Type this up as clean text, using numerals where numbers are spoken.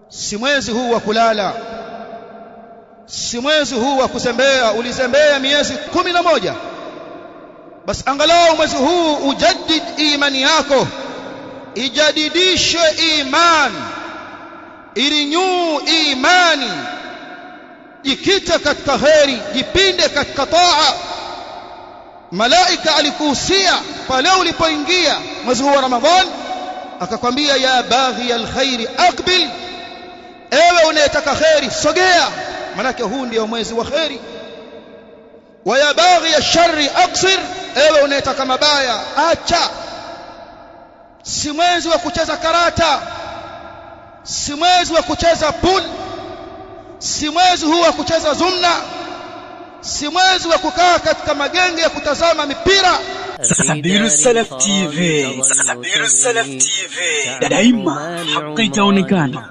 si mwezi huu wa kulala, si mwezi huu wa kuzembea. Ulizembea miezi 11, basi angalau mwezi huu ujaddid imani yako, ijadidishe imani, irinyu imani, jikita katika kheri, jipinde katika taa. Malaika alikuhusia pale ulipoingia mwezi huu wa Ramadhani, akakwambia ya baghi alkhairi aqbil, ewe unayetaka kheri sogea, manake huu ndio mwezi wa kheri. Wa ya baghi alsharri aqsir, ewe unayetaka mabaya acha. Si mwezi wa kucheza karata, si mwezi wa kucheza pool, si mwezi huu wa kucheza zumna, si mwezi wa kukaa katika magenge ya kutazama mipira. Sahabiru Salaf TV, Sahabiru Salaf TV, daima haki itaonekana.